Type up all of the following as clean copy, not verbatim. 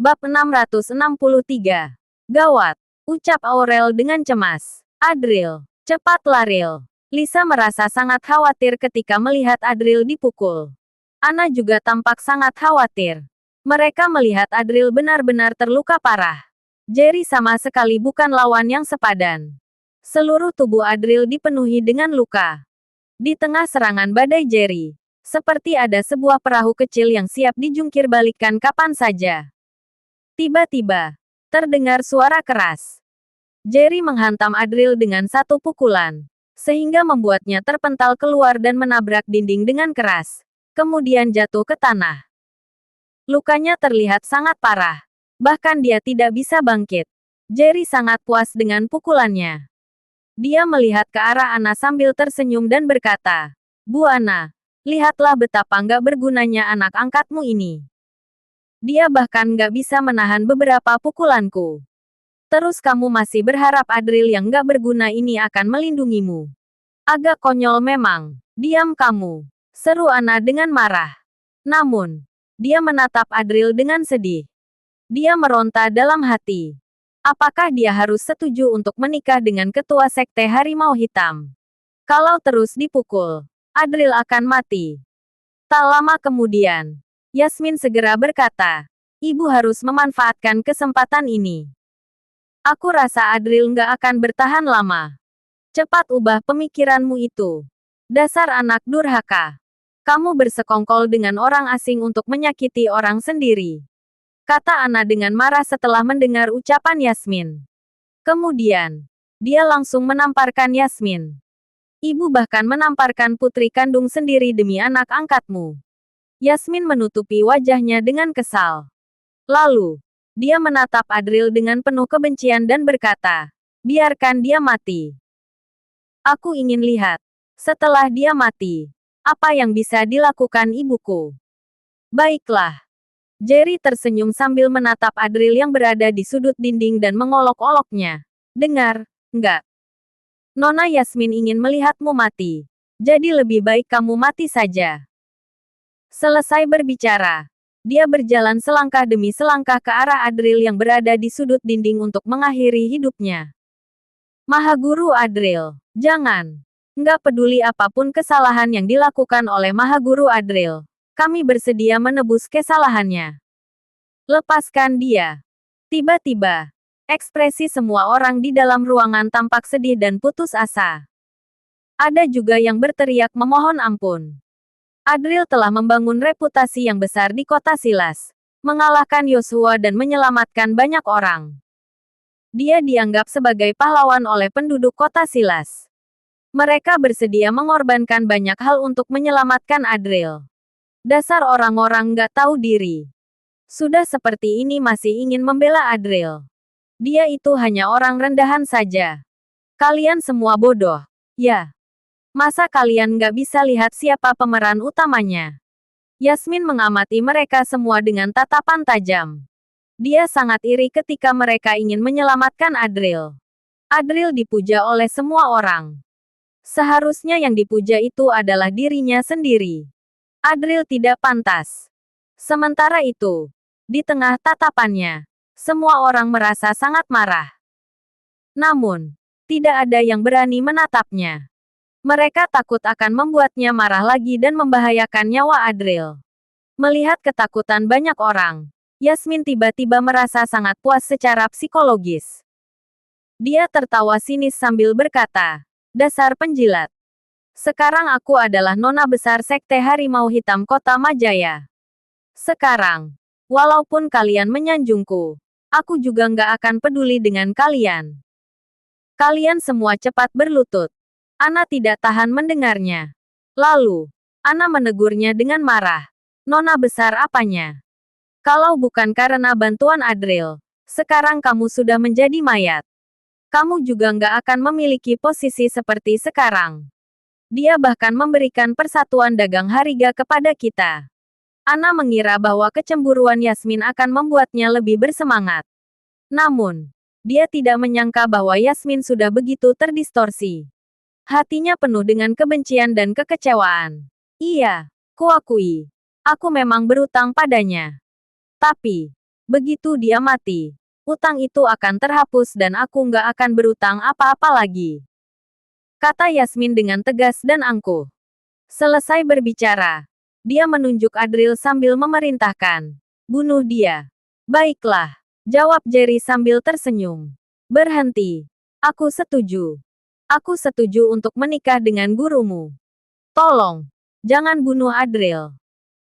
Bab 663. Gawat, ucap Aurel dengan cemas. Adril, cepat Laril. Lisa merasa sangat khawatir ketika melihat Adril dipukul. Anna juga tampak sangat khawatir. Mereka melihat Adril benar-benar terluka parah. Jerry sama sekali bukan lawan yang sepadan. Seluruh tubuh Adril dipenuhi dengan luka. Di tengah serangan badai Jerry, seperti ada sebuah perahu kecil yang siap dijungkir balikkan kapan saja. Tiba-tiba, terdengar suara keras. Jerry menghantam Adril dengan satu pukulan, sehingga membuatnya terpental keluar dan menabrak dinding dengan keras, kemudian jatuh ke tanah. Lukanya terlihat sangat parah, bahkan dia tidak bisa bangkit. Jerry sangat puas dengan pukulannya. Dia melihat ke arah Anna sambil tersenyum dan berkata, "Bu Anna, lihatlah betapa nggak bergunanya anak angkatmu ini. Dia bahkan nggak bisa menahan beberapa pukulanku. Terus kamu masih berharap Adril yang nggak berguna ini akan melindungimu. Agak konyol memang. Diam kamu," seru Anna dengan marah. Namun, dia menatap Adril dengan sedih. Dia meronta dalam hati. Apakah dia harus setuju untuk menikah dengan ketua sekte Harimau Hitam? Kalau terus dipukul, Adril akan mati. Tak lama kemudian, Yasmin segera berkata, "Ibu harus memanfaatkan kesempatan ini. Aku rasa Adril nggak akan bertahan lama. Cepat ubah pemikiranmu itu. Dasar anak durhaka. Kamu bersekongkol dengan orang asing untuk menyakiti orang sendiri," kata Anna dengan marah setelah mendengar ucapan Yasmin. Kemudian, dia langsung menamparkan Yasmin. "Ibu bahkan menamparkan putri kandung sendiri demi anak angkatmu." Yasmin menutupi wajahnya dengan kesal. Lalu, dia menatap Adril dengan penuh kebencian dan berkata, "Biarkan dia mati. Aku ingin lihat, setelah dia mati, apa yang bisa dilakukan ibuku." "Baiklah." Jerry tersenyum sambil menatap Adril yang berada di sudut dinding dan mengolok-oloknya. "Dengar, enggak. Nona Yasmin ingin melihatmu mati. Jadi lebih baik kamu mati saja." Selesai berbicara, dia berjalan selangkah demi selangkah ke arah Adril yang berada di sudut dinding untuk mengakhiri hidupnya. "Mahaguru Adril, jangan. Nggak peduli apapun kesalahan yang dilakukan oleh Mahaguru Adril. Kami bersedia menebus kesalahannya. Lepaskan dia." Tiba-tiba, ekspresi semua orang di dalam ruangan tampak sedih dan putus asa. Ada juga yang berteriak memohon ampun. Adril telah membangun reputasi yang besar di kota Silas, mengalahkan Yosua dan menyelamatkan banyak orang. Dia dianggap sebagai pahlawan oleh penduduk kota Silas. Mereka bersedia mengorbankan banyak hal untuk menyelamatkan Adril. Dasar orang-orang nggak tahu diri. Sudah seperti ini masih ingin membela Adril. Dia itu hanya orang rendahan saja. Kalian semua bodoh. Ya. Masa kalian nggak bisa lihat siapa pemeran utamanya? Yasmin mengamati mereka semua dengan tatapan tajam. Dia sangat iri ketika mereka ingin menyelamatkan Adril. Adril dipuja oleh semua orang. Seharusnya yang dipuja itu adalah dirinya sendiri. Adril tidak pantas. Sementara itu, di tengah tatapannya, semua orang merasa sangat marah. Namun, tidak ada yang berani menatapnya. Mereka takut akan membuatnya marah lagi dan membahayakan nyawa Adril. Melihat ketakutan banyak orang, Yasmin tiba-tiba merasa sangat puas secara psikologis. Dia tertawa sinis sambil berkata, "Dasar penjilat. Sekarang aku adalah nona besar Sekte Harimau Hitam Kota Majaya. Sekarang, walaupun kalian menyanjungku, aku juga nggak akan peduli dengan kalian." Kalian semua cepat berlutut. Anna tidak tahan mendengarnya. Lalu, Anna menegurnya dengan marah. "Nona besar apanya? Kalau bukan karena bantuan Adril, sekarang kamu sudah menjadi mayat. Kamu juga nggak akan memiliki posisi seperti sekarang. Dia bahkan memberikan persatuan dagang Hariga kepada kita." Anna mengira bahwa kecemburuan Yasmin akan membuatnya lebih bersemangat. Namun, dia tidak menyangka bahwa Yasmin sudah begitu terdistorsi. Hatinya penuh dengan kebencian dan kekecewaan. "Iya, kuakui. Aku memang berutang padanya. Tapi, Begitu dia mati, utang itu akan terhapus dan aku nggak akan berutang apa-apa lagi. Kata Yasmin dengan tegas dan angkuh. Selesai berbicara, dia menunjuk Adril sambil memerintahkan. Bunuh dia. Baiklah, jawab Jerry sambil tersenyum. Berhenti. Aku setuju. Aku setuju untuk menikah dengan gurumu. Tolong, jangan bunuh Adril.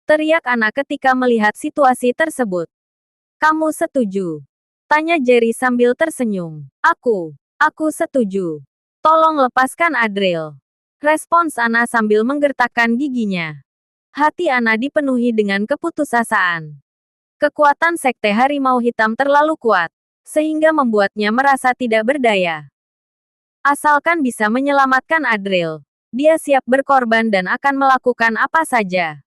Teriak Ana ketika melihat situasi tersebut. Kamu setuju? Tanya Jerry sambil tersenyum. Aku setuju. Tolong lepaskan Adril. Respons Ana sambil menggertakkan giginya. Hati Ana dipenuhi dengan keputusasaan. Kekuatan Sekte Harimau Hitam terlalu kuat, sehingga membuatnya merasa tidak berdaya. Asalkan bisa menyelamatkan Adril, dia siap berkorban dan akan melakukan apa saja.